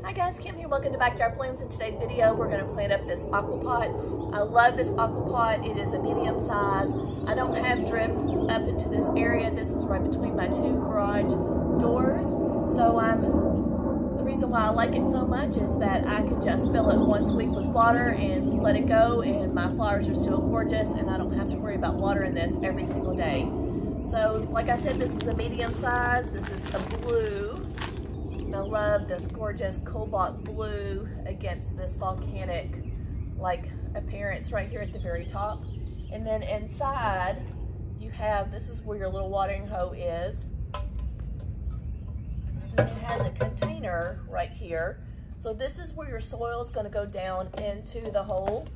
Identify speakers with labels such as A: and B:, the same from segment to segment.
A: Hi guys, Kim here. Welcome to Backyard Blooms. In today's video, we're going to plant up this Aqua Pot. I love this Aqua Pot. It is a medium size. I don't have drip up into this area. This is right between my two garage doors. So the reason why I like it so much is that I can just fill it once a week with water and let it go, and my flowers are still gorgeous, and I don't have to worry about watering this every single day. So like I said, this is a medium size. This is a blue. I love this gorgeous cobalt blue against this volcanic like appearance right here at the very top. And then inside you have, this is where your little watering hole is. And it has a container right here. So this is where your soil is going to go down into the hole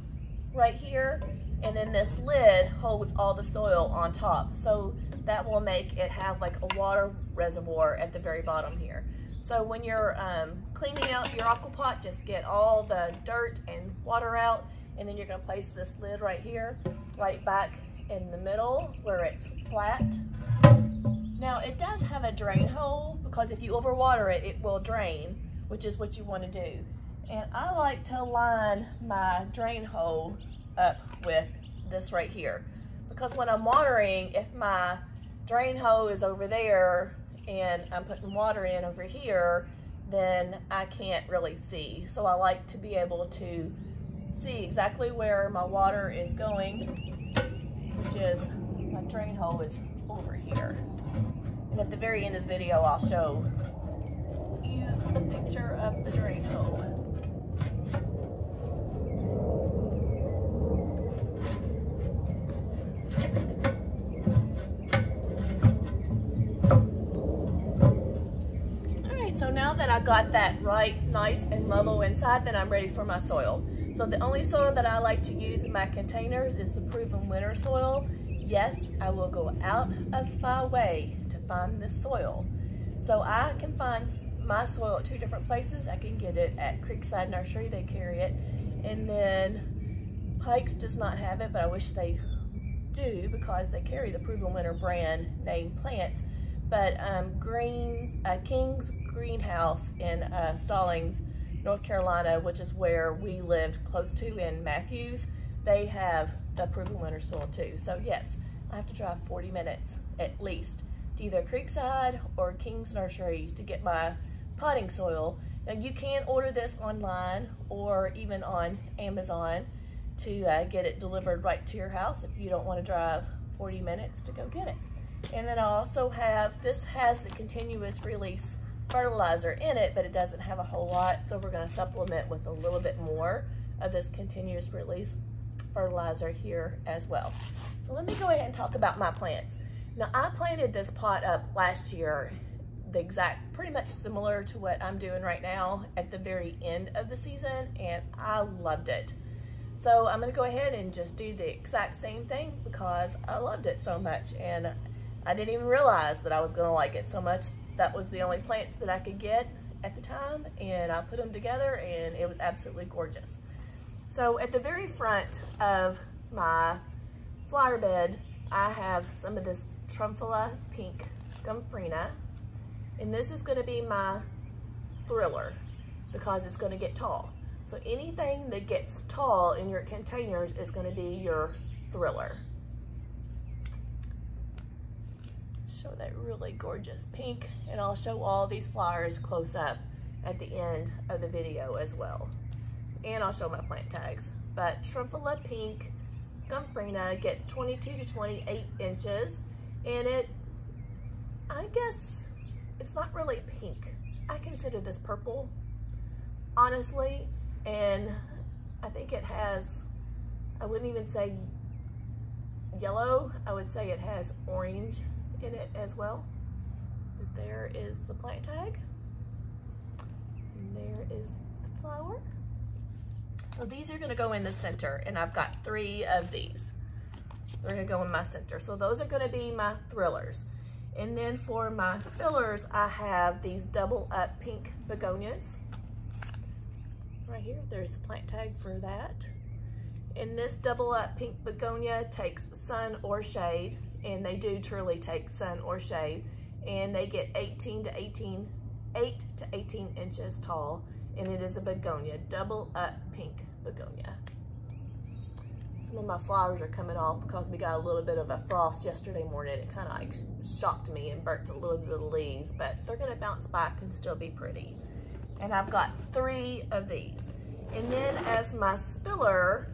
A: right here. And then this lid holds all the soil on top. So that will make it have like a water reservoir at the very bottom here. So when you're cleaning out your Aqua Pot, just get all the dirt and water out, and then you're going to place this lid right here, right back in the middle where it's flat. Now it does have a drain hole, because if you overwater it, it will drain, which is what you want to do. And I like to line my drain hole up with this right here, because when I'm watering, if my drain hole is over there and I'm putting water in over here, then I can't really see. So I like to be able to see exactly where my water is going, which is my drain hole is over here. And at the very end of the video, I'll show you the picture of the drain hole. So now that I got that right, nice and level inside, then I'm ready for my soil. So the only soil that I like to use in my containers is the proven winter soil. Yes, I will go out of my way to find this soil. So I can find my soil at two different places. I can get it at Creekside Nursery, they carry it. And then Pikes does not have it, but I wish they do, because they carry the proven winter brand name plants. But King's Greenhouse in Stallings, North Carolina, which is where we lived close to in Matthews, they have the proven winter soil too. So yes, I have to drive 40 minutes at least to either Creekside or King's Nursery to get my potting soil. Now you can order this online or even on Amazon to get it delivered right to your house if you don't want to drive 40 minutes to go get it. And then I also have, this has the continuous release fertilizer in it, but it doesn't have a whole lot, so we're going to supplement with a little bit more of this continuous release fertilizer here as well. So let me go ahead and talk about my plants. Now I planted this pot up last year, the exact, pretty much similar to what I'm doing right now at the very end of the season, and I loved it. So I'm going to go ahead and just do the exact same thing because I loved it so much, and I didn't even realize that I was going to like it so much. That was the only plants that I could get at the time, and I put them together and it was absolutely gorgeous. So at the very front of my flower bed, I have some of this Truffula Pink Gumfrina, and this is going to be my thriller because it's going to get tall. So anything that gets tall in your containers is going to be your thriller. Show that really gorgeous pink, and I'll show all these flowers close up at the end of the video as well. And I'll show my plant tags. But Truffula Pink Gumfrina gets 22 to 28 inches, and I guess it's not really pink. I consider this purple, honestly, and I think it has, I wouldn't even say yellow, I would say it has orange in it as well. But there is the plant tag, and there is the flower. So these are going to go in the center, and I've got 3 of these. They're going to go in my center. So those are going to be my thrillers. And then for my fillers, I have these double up pink begonias. Right here, there's the plant tag for that. And this double up pink begonia takes sun or shade, and they do truly take sun or shade, and they get 8 to 18 inches tall, and it is a begonia, double up pink begonia. Some of my flowers are coming off because we got a little bit of a frost yesterday morning. It kind of like shocked me and burnt a little bit of the leaves, but they're gonna bounce back and still be pretty. And I've got 3 of these. And then as my spiller,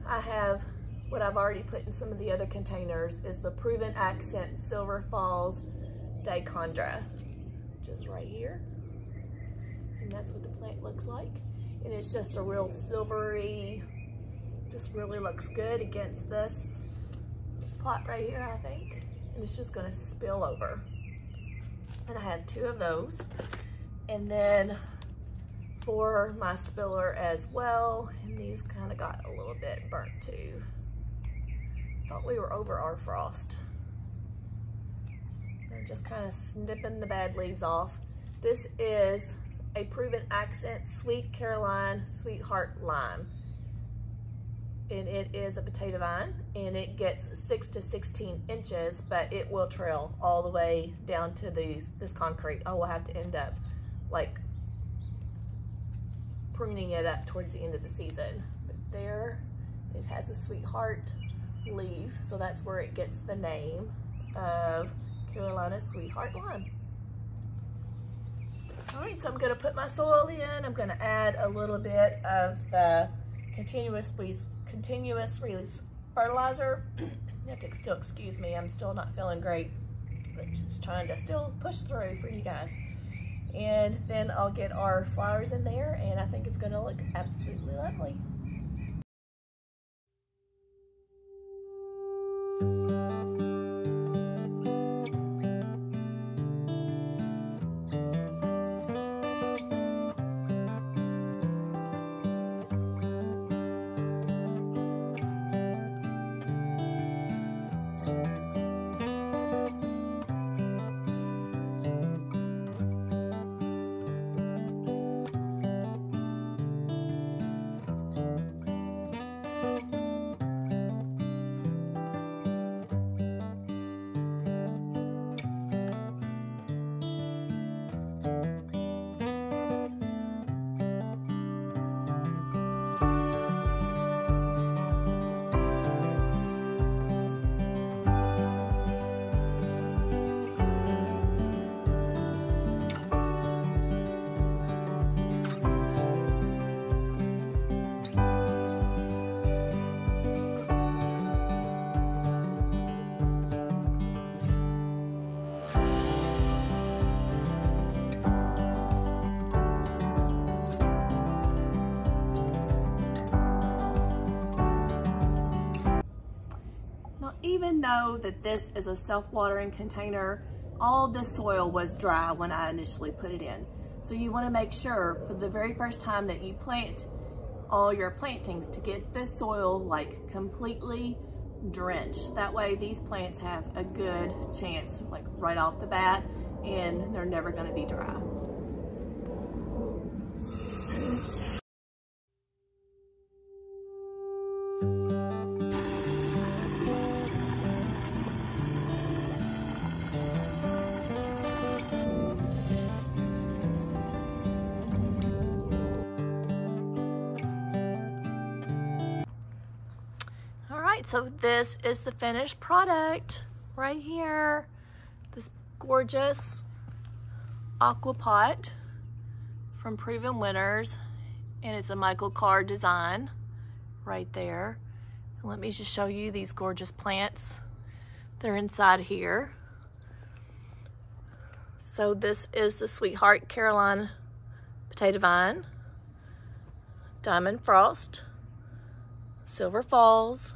A: I have what I've already put in some of the other containers is the Proven Accent Silver Falls Dichondra, which is right here. And that's what the plant looks like. And it's just a real silvery, just really looks good against this pot right here, I think. And it's just gonna spill over. And I have 2 of those. And then for my spiller as well, and these kind of got a little bit burnt too. Thought we were over our frost. I'm just kind of snipping the bad leaves off. This is a Proven Accent Sweet Caroline Sweetheart Lime. And it is a potato vine, and it gets 6 to 16 inches, but it will trail all the way down to this concrete. I will have to end up like pruning it up towards the end of the season. But there, it has a sweetheart leaf, so that's where it gets the name of Carolina Sweetheart Lime. All right, so I'm gonna put my soil in. I'm gonna add a little bit of the continuous release fertilizer. You have to still excuse me, I'm still not feeling great, but just trying to still push through for you guys. And then I'll get our flowers in there, and I think it's gonna look absolutely lovely. Even though that this is a self-watering container, all the soil was dry when I initially put it in. So you want to make sure for the very first time that you plant all your plantings to get the soil like completely drenched. That way these plants have a good chance like right off the bat, and they're never going to be dry. So this is the finished product right here. This gorgeous Aqua Pot from Proven Winners, and it's a Michael Carr design right there. And let me just show you these gorgeous plants. They're inside here. So this is the Sweetheart Caroline Potato Vine, Diamond Frost, Silver Falls,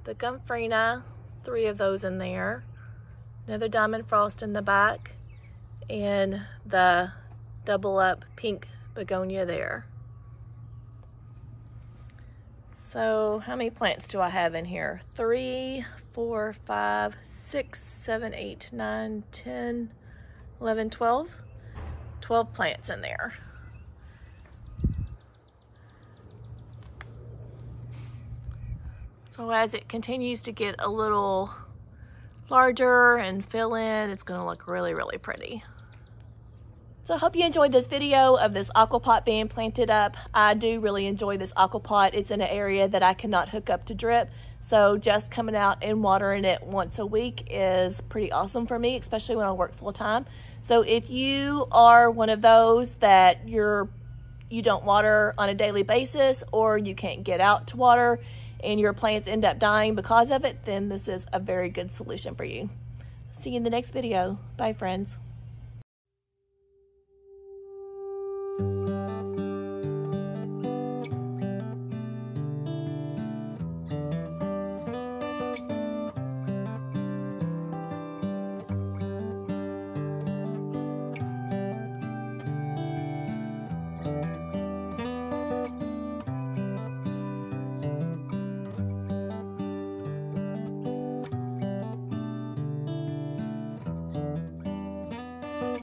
A: the Gomphrena, 3 of those in there, another Diamond Frost in the back, and the double up pink begonia there. So how many plants do I have in here? 3, 4, 5, 6, 7, 8, 9, 10, 11, 12. 12 plants in there. So as it continues to get a little larger and fill in, it's gonna look really, really pretty. So I hope you enjoyed this video of this Aqua Pot being planted up. I do really enjoy this Aqua Pot. It's in an area that I cannot hook up to drip. So just coming out and watering it once a week is pretty awesome for me, especially when I work full time. So if you are one of those that you don't water on a daily basis, or you can't get out to water and your plants end up dying because of it, then this is a very good solution for you. See you in the next video. Bye, friends.